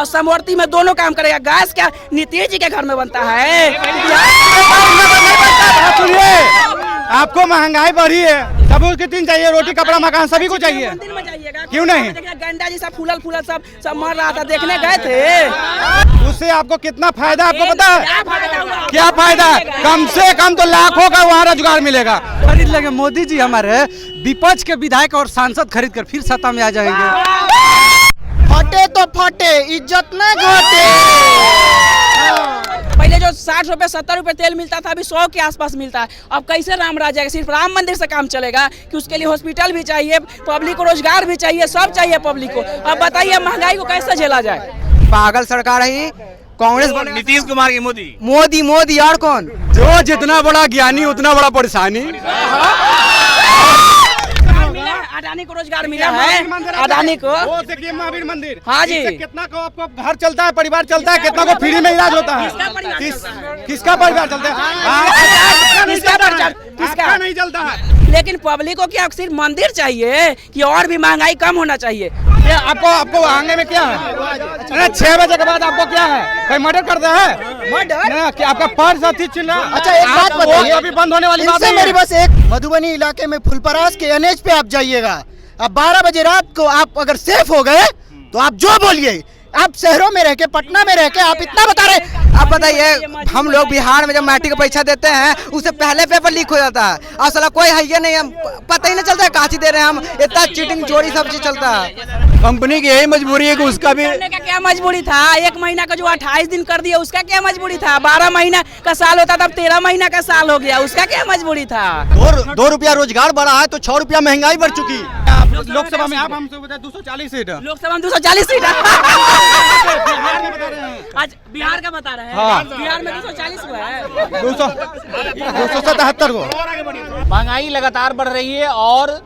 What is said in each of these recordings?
और समवर्ती में दोनों काम करेगा। गैस क्या नीतीश जी के घर में बनता है? सुनिए, आपको महंगाई बढ़ी है, सबको कितनी चाहिए? रोटी कपड़ा मकान सभी को चाहिए। मंदिर में जाइएगा, क्यों नहीं? गंडा जी सब फूलल फूलल सब मर रहा था, देखने गए थे। उससे आपको कितना फायदा आपको पता है? क्या फायदा फायदा है? कम से कम तो लाखों का वहाँ रोजगार मिलेगा। खरीद लेंगे मोदी जी, हमारे विपक्ष के विधायक और सांसद खरीद कर फिर सत्ता में आ जाएंगे। फटे तो फटे, इज्जत न घटे। पहले जो 60 रुपए 70 रुपए तेल मिलता था, अभी 100 के आसपास मिलता है। अब कैसे राम राज जाएगा? सिर्फ राम मंदिर से काम चलेगा कि उसके लिए हॉस्पिटल भी चाहिए, पब्लिक को रोजगार भी चाहिए, सब चाहिए पब्लिक को। अब बताइए महंगाई को कैसे झेला जाए? पागल सरकार है कांग्रेस, नीतीश कुमार की मोदी मोदी और कौन? जो जितना बड़ा ज्ञानी उतना बड़ा परेशानी। अडानी को रोजगार मिला है, अडानी को। वो देखिए महावीर मंदिर, हाँ जी। इससे कितना को आपको घर चलता है, परिवार चलता है, कितना को फ्री में इलाज होता है। किसका परिवार चलता है? किसका नहीं चलता है। लेकिन पब्लिक को क्या सिर्फ मंदिर चाहिए कि और भी महंगाई कम होना चाहिए? आपको आगे में क्या है? 6 बजे के बाद आपको क्या है? कोई मर्डर करता है? मर्डर? क्या आपका पर्स अति चिन्ह? अच्छा एक बात बताइए, अभी बंद होने वाली बात इनसे मेरी बस एक, मधुबनी इलाके में फुलपरास के एनएच पे आप जाइएगा, अब 12 बजे रात को आप अगर सेफ हो गए तो आप जो बोलिए, आप शहरों में रह के, पटना में रह के आप इतना बता रहे। आप बताइए, हम लोग बिहार में जब मैट्रिक का परीक्षा देते हैं उससे पहले पेपर लीक हो जाता है, और साला कोई है ये नहीं, हम पता ही नहीं चलता है काची दे रहे हैं हम, इतना चीटिंग चोरी सब चीज चलता है। कंपनी की यही मजबूरी है कि उसका भी करने का क्या मजबूरी था? 1 महीना का जो 28 दिन कर दिया उसका क्या मजबूरी था? 12 महीना का साल होता था, अब 13 महीना का साल हो गया, उसका क्या मजबूरी था? 2 रुपया रोजगार बढ़ा है तो 6 रुपया महंगाई बढ़ चुकी। लोकसभा में आप हमसे बताए 240 सीट। लोकसभा में 240 सीट। आज बिहार का बता रहे हैं। हाँ। बिहार में 240 हुआ है, 277 को। महंगाई लगातार बढ़ रही है और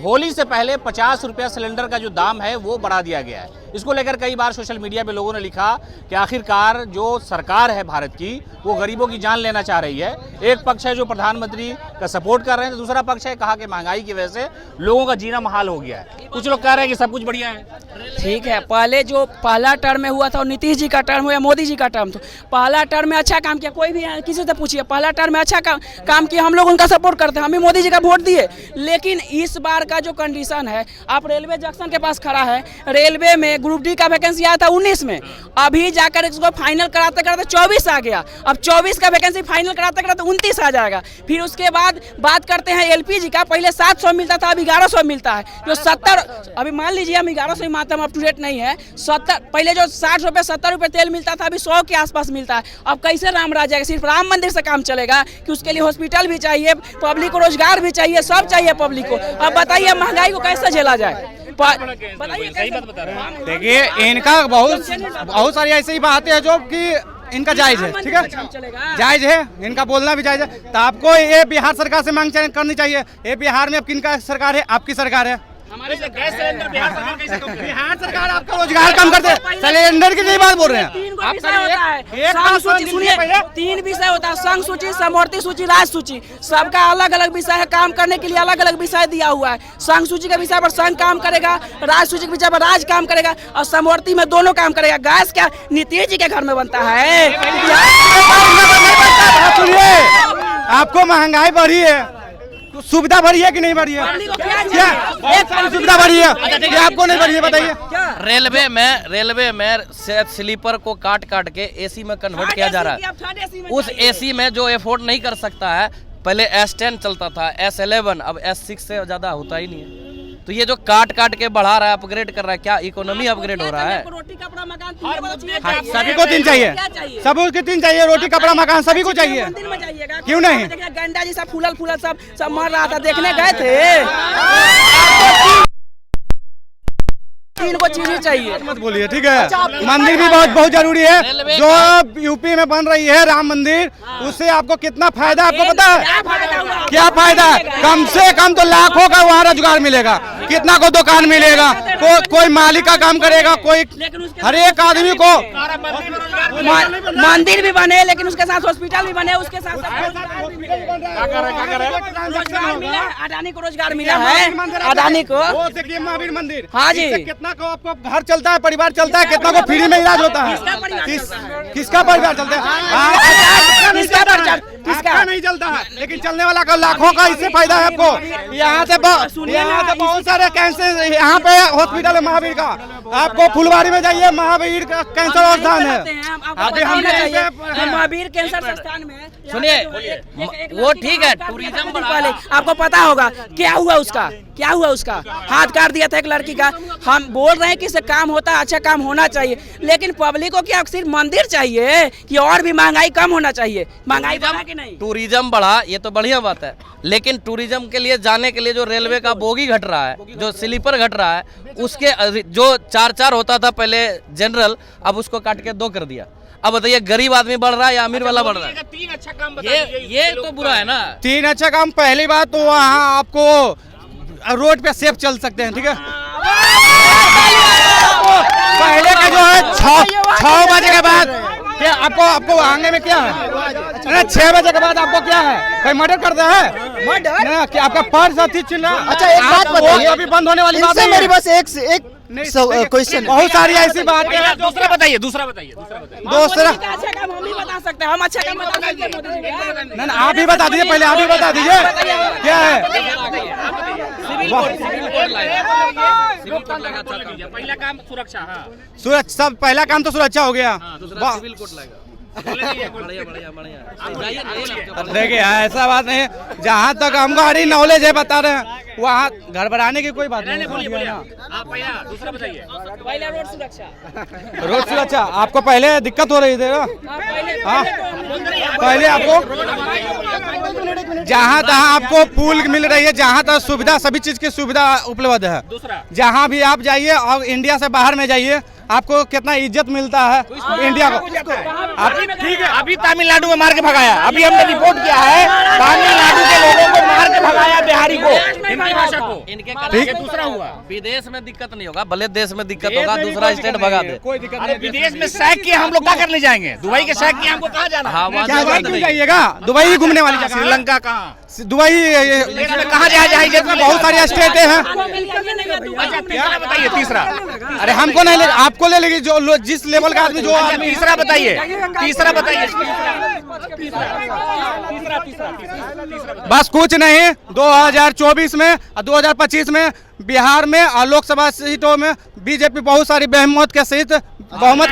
होली से पहले 50 रुपया सिलेंडर का जो दाम है वो बढ़ा दिया गया है। इसको लेकर कई बार सोशल मीडिया पे लोगों ने लिखा कि आखिरकार जो सरकार है भारत की वो गरीबों की जान लेना चाह रही है। एक पक्ष है जो प्रधानमंत्री का सपोर्ट कर रहे हैं, तो दूसरा पक्ष है कहा कि महंगाई की वजह से लोगों का जीना मुहाल हो गया है। कुछ लोग कह रहे हैं कि सब कुछ बढ़िया है। ठीक है, पहले जो पहला टर्म में हुआ था और नीतीश जी का टर्म हो या मोदी जी का टर्म, तो पहला टर्म में अच्छा काम किया, कोई भी किसी से पूछिए, पहला टर्म में अच्छा काम किया, हम लोग उनका सपोर्ट करते हैं, हम भी मोदी जी का वोट दिए। लेकिन इस बार का जो कंडीशन है, आप रेलवे जंक्शन के पास खड़ा है, रेलवे में ग्रुप डी का वैकेंसी आया था 19 में, अभी जाकर इसको फाइनल कराते कराते 24 आ गया, अब 24 का वैकेंसी फाइनल कराते कराते 29 आ जाएगा। फिर उसके बाद बात करते हैं एलपीजी का, पहले 700 मिलता था, अब 1100 मिलता है, जो 70, अभी मान लीजिए हम 1100 मात्र अप टू डेट नहीं है, 70, पहले जो 60 रुपए 70 रुपए तेल मिलता था, अभी 100 के आसपास मिलता है। अब कैसे राम राज जाएगा? सिर्फ राम मंदिर से काम चलेगा कि उसके लिए हॉस्पिटल भी चाहिए, पब्लिक को रोजगार भी चाहिए, सब चाहिए पब्लिक को। अब बताइए महंगाई को कैसे झेला जाए? बताइए, सही बात बता रहे हैं। देखिए, इनका बहुत सारी ऐसी बातें हैं जो कि इनका जायज है, ठीक है, जायज है, इनका बोलना भी जायज है। तो आपको ये बिहार सरकार से मांग करनी चाहिए। ये बिहार में अब किनका सरकार है? आपकी सरकार है। हमारे से गैस सिलेंडर बिहार सरकार कैसे कम करेगी? बिहार सरकार आपका रोजगार कम कर दे, सिलेंडर की नहीं बात बोल रहे हैं। 3 विषय होता है, संघ सूची, सुनिए, 3 विषय होता है, संघ सूची, समवर्ती सूची, राज सूची, सबका अलग अलग विषय है, काम करने के लिए अलग अलग विषय दिया हुआ है। संघ सूची के विषय पर संघ काम करेगा, राज सूची के विषय पर राज काम करेगा, और समवर्ती में दोनों काम करेगा। गैस क्या नीतीश जी के घर में बनता है? सुनिए, आपको महंगाई बढ़ी है, सुविधा बढ़ी है कि नहीं बढ़ी है? क्या एक सुविधा बढ़ी है क्या आपको नहीं बढ़ी है? बताइए। रेलवे में स्लीपर को काट काट के एसी में कन्वर्ट किया जा रहा है। उस एसी में जो एफोर्ड नहीं कर सकता है, पहले S10 चलता था, S11, अब S6 से ज्यादा होता ही नहीं है। तो ये जो काट काट के बढ़ा रहा है, अपग्रेड कर रहा है, क्या इकोनॉमी अपग्रेड हो रहा है? सभी को 3 चाहिए, सबको 3 चाहिए, रोटी कपड़ा मकान सभी को चाहिए। मंदिर में जाइएगा, क्यों नहीं? गंडा जी सब फूलल फूलल सब मर रहा था, देखने गए थे। 3 को चीज ही चाहिए। मत बोलिए, ठीक है। मंदिर भी बहुत जरूरी है, जो यूपी में बन रही है राम मंदिर, उससे आपको कितना फायदा आपको पता है? क्या फायदा है? कम से कम तो लाखों का वहाँ रोजगार मिलेगा, कितना को दुकान मिलेगा, कोई मालिक का काम करेगा, कोई हर एक आदमी को मंदिर भी बने, लेकिन उसके साथ हॉस्पिटल भी बने, उसके साथ रोजगार मिला है, अडानी को रोजगार मिला है, अडानी को। महावीर मंदिर, हाँ जी। कितना को आपको घर चलता है, परिवार चलता है, कितना को फ्री में इलाज होता है, किसका परिवार चलता है, किसका नहीं चलता है, लेकिन चलने वाला का लाखों का इससे फायदा है आपको। यहाँ से बहुत सारे कैंसर, यहाँ पे हॉस्पिटल है महावीर का, आपको फुलवारी में जाइए, महावीर का कैंसर स्थान है। अभी हमने महावीर कैंसर संस्थान में, सुनिए, वो ठीक है, टूरिज्म पहले आपको पता होगा क्या हुआ उसका, क्या हुआ उसका, हाथ काट दिया था एक लड़की का। हम बोल रहे हैं कि इससे काम होता है, अच्छा काम होना चाहिए, लेकिन पब्लिक को क्या सिर्फ मंदिर चाहिए कि और भी महंगाई कम होना चाहिए? महंगाई बढ़ा कि नहीं? टूरिज्म बढ़ा, ये तो बढ़िया बात है, लेकिन टूरिज्म के लिए जाने के लिए जो रेलवे का बोगी घट रहा है, जो स्लीपर घट रहा है, उसके जो 4-4 होता था पहले जनरल, अब उसको काट के 2 कर दिया। अब बताइए, गरीब आदमी बढ़ रहा है या अमीर वाला बढ़ रहा है? 3 अच्छा काम ये तो बुरा है ना। 3 अच्छा काम, पहली बात तो वहाँ आपको रोड पे सेफ चल सकते हैं, ठीक है। पहले का जो है 6 बजे के बाद क्या आपको आगे में क्या है, 6 बजे के बाद आपको क्या है, कोई मर्डर करता है, मर्डर क्या आपका पर्स अति चिन्ह। अच्छा एक बात बताइए, अभी बंद होने वाली बात है मेरी बस एक क्वेश्चन, बहुत सारी ऐसी बात है। दूसरा बताइए। दूसरा अच्छा काम हम भी बता सकते हैं, हम अच्छा काम बता सकते हैं। ना आप ही बता दीजिए, पहले आप ही बता दीजिए क्या है। पहला काम सुरक्षा, हाँ सुरक्षा, सब पहला काम तो सुरक्षा हो गया। सिविल कोर्ट लाएगा। देखिए ऐसा बात नहीं, जहाँ तक हमको हरी नॉलेज है बता रहे हैं, वहाँ घबराने की कोई बात नहीं। दूसरा बताइए। पहले रोड सुरक्षा, रोड सुरक्षा आपको पहले दिक्कत हो रही थी ना, हाँ पहले आपको जहाँ तहाँ आपको पुल मिल रही है, जहाँ तक सुविधा, सभी चीज की सुविधा उपलब्ध है। जहाँ भी आप जाइए और इंडिया से बाहर में जाइए, आपको कितना इज्जत मिलता है इंडिया को। ठीक है, अभी तमिलनाडु में मार के भगाया, अभी हमने रिपोर्ट किया है, तमिलनाडु के लोगों को मार के भगाया, बिहारी को, हिंदी भाषा को। इनके दूसरा हुआ, विदेश में दिक्कत नहीं होगा, भले देश में दिक्कत होगा, दूसरा स्टेट भगा दे। कोई दिक्कत अरे विदेश में सैक किए हम लोग क्या करने जाएंगे? दुबई के सैक किए, हमको कहाँ जाना? हाँ, वहाँ नहीं जाइएगा, दुबई ही घूमने वाली जगह। श्रीलंका कहाँ, दुबई कहाँ जाए? जिसमें बहुत सारी स्टेटें हैं। अच्छा तीसरा बताइए, तीसरा। अरे हमको नहीं ले, आपको ले लेगी जो जिस लेवल का आदमी, जो आदमी। तीसरा बताइए, तीसरा बताइए। बस कुछ नहीं, 2024 में और 2025 में बिहार में और लोकसभा सीटों में बीजेपी बहुत सारी बहुमत के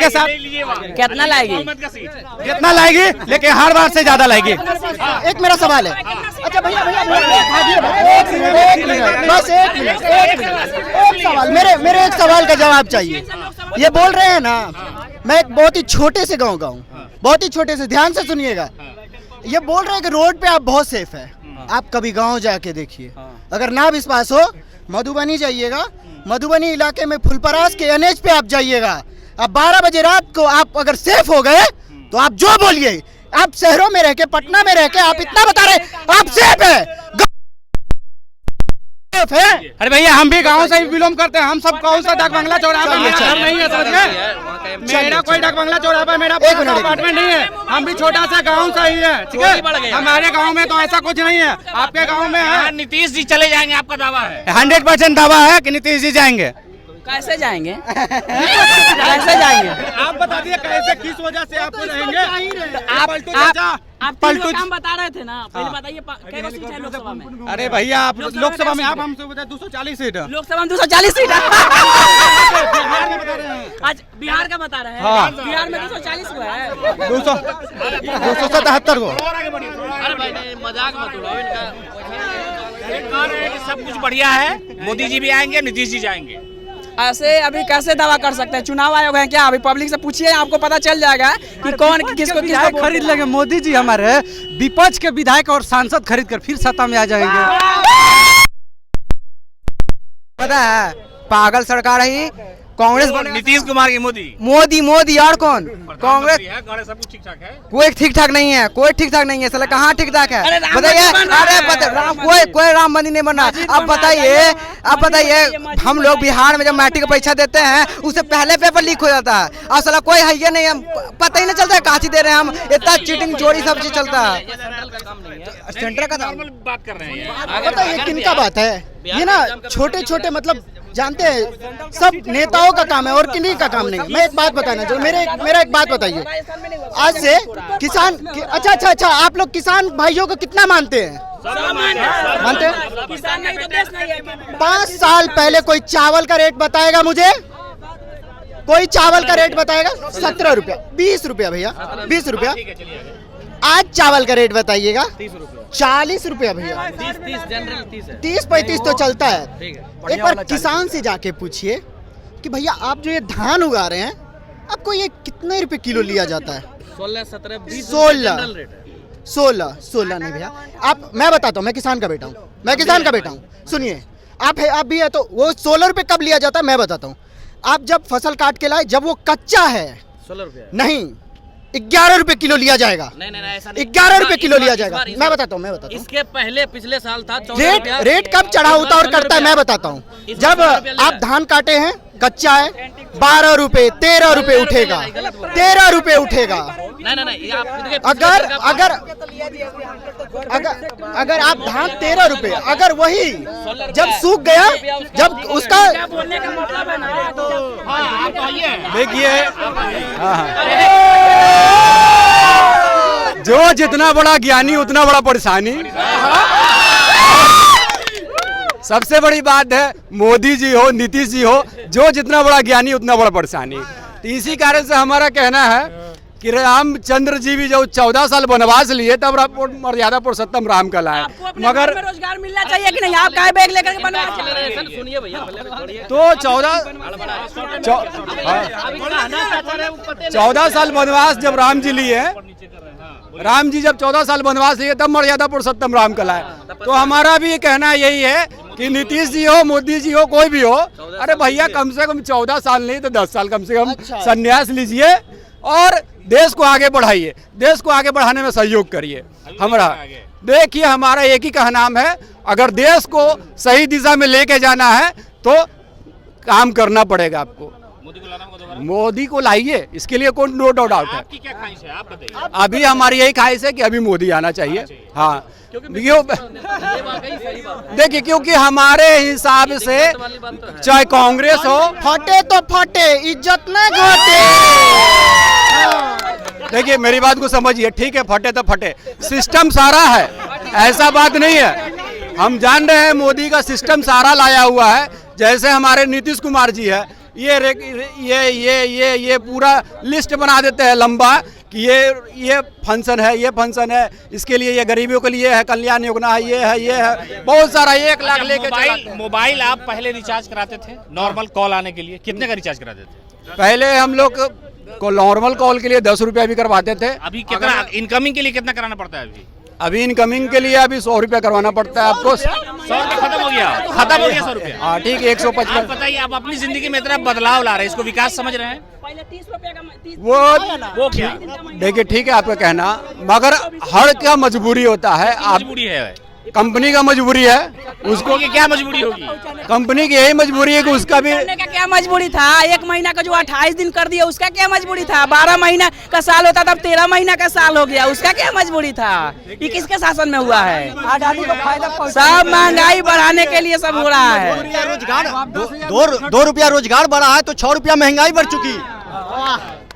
साथ कितना लाएगी? जितना लाएगी, लेकिन हर बार से ज्यादा लाएगी। एक मेरा सवाल है। अच्छा भैया बस एक सवाल, मेरे एक सवाल का जवाब चाहिए। ये बोल रहे हैं ना, मैं एक बहुत ही छोटे से गाँव का हूँ, बहुत ही छोटे से, ध्यान से सुनिएगा। ये बोल रहे हैं कि रोड पे आप बहुत सेफ है। आप कभी गांव जाके देखिए, अगर ना विश्वास हो मधुबनी जाइएगा, मधुबनी इलाके में फुलपरास के एनएच पे आप जाइएगा। अब 12 बजे रात को आप अगर सेफ हो गए तो आप जो बोलिए, आप शहरों में रह के, पटना में रह के आप इतना बता रहे आप सेफ है। अरे भैया हम भी गांव से ही बिलोंग करते हैं, हम सब कौन सा डाक बंगला चौराहा नहीं है, समझ मेरा कोई डाक बंगला चौराहा, मेरा अपार्टमेंट नहीं है, हम भी छोटा सा गांव से ही है, ठीक है। हमारे गांव में तो ऐसा कुछ नहीं है, आपके गांव में है। नीतीश जी चले जाएंगे, आपका दावा है? 100% दावा है कि नीतीश जी जाएंगे। कैसे जाएंगे? कैसे जाएंगे? आप बता दिए कैसे, किस वजह से आप रहेंगे? आप पलटू काम बता रहे थे ना, पहले बताइए कितनी सीट है लोकसभा में? अरे भैया आप लोकसभा में, आप हमसे 240 सीट, लोकसभा में 240 सीट। आज बिहार का बता रहे हैं। हाँ। बिहार में 240 हुआ है, 277 को। अरे भाई मजाक मत उड़ाओ इनका। सब कुछ बढ़िया है, मोदी जी भी आएंगे, नीतीश जी जाएंगे। ऐसे अभी कैसे दावा कर सकते हैं? चुनाव आयोग है क्या? अभी पब्लिक से पूछिए, आपको पता चल जाएगा कि कौन किसको खरीद लेंगे। मोदी जी हमारे विपक्ष के विधायक और सांसद खरीद कर फिर सत्ता में आ जाएंगे। पता है, पागल सरकार है, कांग्रेस नीतीश कुमार की मोदी मोदी और कौन? कांग्रेस सब कुछ ठीक ठाक है। कोई ठीक ठाक नहीं है, कोई ठीक ठाक नहीं है। साला कहाँ ठीक ठाक है बताइए? अरे कोई राम मंदिर नहीं बना। अब बताइए हम लोग बिहार में जब मैट्रिक की परीक्षा देते हैं उससे पहले पेपर लीक हो जाता है और साला कोई है ये नहीं, पता ही नहीं चलता है काची दे रहे हैं हम। इतना चीटिंग चोरी सब चीज चलता है। सेंटर का बात कर रहे हैं। बताइए किनका बात है ये ना? छोटे छोटे मतलब जानते हैं सब नेताओं का काम है और किन्हीं का काम नहीं। मैं एक बात बताना चाहूँ, मेरा एक बात बताइए। आज से किसान अच्छा आप लोग किसान भाइयों को कितना मानते हैं? मानते हैं? 5 साल पहले कोई चावल का रेट बताएगा मुझे? कोई चावल का रेट बताएगा? 17 रुपया, 20 रुपया भैया, 20 रुपया। आज चावल का रेट बताइएगा 40 रुपया भैया, 30-35 तो चलता है। एक बार किसान से जाके पूछिए कि भैया आप जो ये धान उगा रहे हैं आपको ये कितने रुपए किलो लिया जाता है? 16 नहीं भैया। आप मैं बताता हूँ, मैं किसान का बेटा हूँ, सुनिए। आप भी है तो वो 16 रुपए कब लिया जाता है मैं बताता हूँ। आप जब फसल काट के लाए, जब वो कच्चा है 16 रुपया नहीं 11 रुपए किलो लिया जाएगा। नहीं 11 रुपए किलो लिया जाएगा। मैं बताता हूँ इसके पहले पिछले साल था रेट कब चढ़ा होता और करता है मैं बताता हूँ। जब आप धान काटे हैं कच्चा है 12 रुपए 13 रुपए उठेगा, 13 रुपए उठेगा। नहीं अगर आप धान 13 रुपए, अगर वही जब सूख गया, जब उसका देखिए जो जितना बड़ा ज्ञानी उतना बड़ा परेशानी। सबसे बड़ी बात है मोदी जी हो नीतीश जी हो, जो जितना बड़ा ज्ञानी उतना बड़ा परेशानी। तो इसी कारण से हमारा कहना है कि रामचंद्र जी भी जब 14 साल वनवास लिए तब मर्यादा पुरुषोत्तम राम कहलाए। मगर रोजगार मिलना चाहिए कि नहीं? आप काय बैग लेकर के बनवा सुनिए भैया तो 14 साल वनवास जब राम जी लिए, राम जी जब 14 साल वनवास लिए तब मर्यादा पुरुषोत्तम राम कहलाए। तो हमारा भी कहना यही है कि नीतीश जी हो मोदी जी हो कोई भी हो, अरे भैया कम से कम 14 साल नहीं तो 10 साल कम से कम संन्यास लीजिए और देश को आगे बढ़ाइए, देश को आगे बढ़ाने में सहयोग करिए। हमारा देखिए हमारा एक ही कहनाम है, अगर देश को सही दिशा में लेके जाना है तो काम करना पड़ेगा आपको। मोदी को लाइए, इसके लिए कोई नो डाउट है। आपकी क्या ख्वाहिश है आप बताइए? अभी हमारी यही ख्वाहिश है कि अभी मोदी आना चाहिए। हाँ देखिए क्योंकि हमारे हिसाब से चाहे कांग्रेस हो, फटे तो फटे इज्जत न घटे। देखिए मेरी बात को समझिए, ठीक है फटे तो फटे, सिस्टम सारा है, ऐसा बात नहीं है। हम जान रहे हैं मोदी का सिस्टम सारा लाया हुआ है। जैसे हमारे नीतीश कुमार जी है, ये पूरा लिस्ट बना देते हैं लंबा कि ये फंक्शन है, ये फंक्शन है, इसके लिए ये गरीबियों के लिए है, कल्याण योजना है, ये है बहुत सारा। 1 लाख लेके मोबाइल आप पहले रिचार्ज कराते थे नॉर्मल कॉल आने के लिए, कितने का रिचार्ज कराते थे? पहले हम लोग को नॉर्मल कॉल के लिए 10 रुपया भी करवाते थे। अभी कितना इनकमिंग के लिए कितना कराना पड़ता है? अभी इनकमिंग के लिए अभी 100 रुपया करवाना पड़ता है आपको। 100 रुपया खत्म हो गया 100 रुपया। हाँ ठीक है 155। आप बताइए, आप अपनी जिंदगी में इतना बदलाव ला रहे हैं, इसको विकास समझ रहे हैं? पहले 30 रुपया का वो क्या देखिए ठीक है आपका कहना, मगर हर क्या मजबूरी होता है। मजबूरी है, कंपनी का मजबूरी है, उसको की क्या मजबूरी होगी? कंपनी की यही मजबूरी है कि उसका भी करने का क्या मजबूरी था? 1 महीना का जो 28 दिन कर दिया उसका क्या मजबूरी था? 12 महीना का साल होता तब 13 महीना का साल हो गया, उसका क्या मजबूरी था? ये किसके शासन में हुआ है? सब महंगाई बढ़ाने के लिए सब हो रहा है। रोजगार 2 रुपया रोजगार बढ़ा है तो 6 रुपया महंगाई बढ़ चुकी।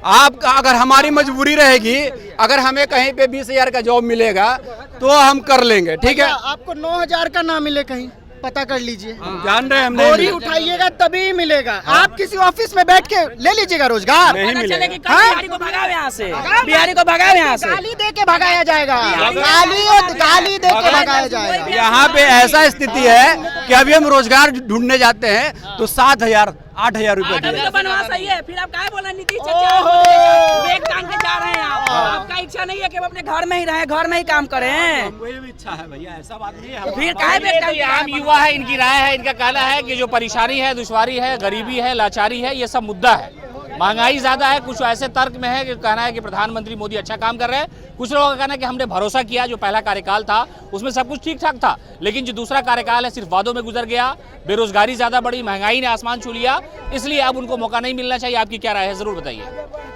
आप अगर हमारी मजबूरी रहेगी, अगर हमें कहीं पे 20,000 का जॉब मिलेगा तो हम कर लेंगे, ठीक है। आपको 9,000 का ना मिले कहीं पता कर लीजिए, जान रहे हम बोरी उठाइएगा तभी मिलेगा। आप किसी ऑफिस में बैठ के ले लीजिएगा रोजगार, नहीं मिलेगा। बिहारी को भगाओ यहाँ से, बिहारी को भगाओ यहाँ से। गाली दे के भगाया जाएगा, गाली दे के भगाया जाएगा। यहाँ पे ऐसा स्थिति है कि अभी हम रोजगार ढूंढने जाते हैं तो 7,000 8,000 रुपये अभी दिए। तो बनवास सही है, फिर आप काहे बोला नीतीश चाचा बैग टांग के जा रहे हैं आप? आपका इच्छा नहीं है कि वो अपने घर में ही रहे, घर में ही काम करें? वही भी इच्छा है भैया, ऐसा बात नहीं है। फिर काहे बैग टांग ये के आम युवा है, इनकी राय है, इनका कहना है कि जो परेशानी है, दुश्वारी है, गरीबी है, लाचारी है, ये सब मुद्दा है। महंगाई ज्यादा है, कुछ ऐसे तर्क में है कि कहना है कि प्रधानमंत्री मोदी अच्छा काम कर रहे हैं, कुछ लोगों का कहना है कि हमने भरोसा किया, जो पहला कार्यकाल था उसमें सब कुछ ठीक ठाक था, लेकिन जो दूसरा कार्यकाल है सिर्फ वादों में गुजर गया, बेरोजगारी ज्यादा बढ़ी, महंगाई ने आसमान छू लिया, इसलिए अब उनको मौका नहीं मिलना चाहिए। आपकी क्या राय है, जरूर बताइए।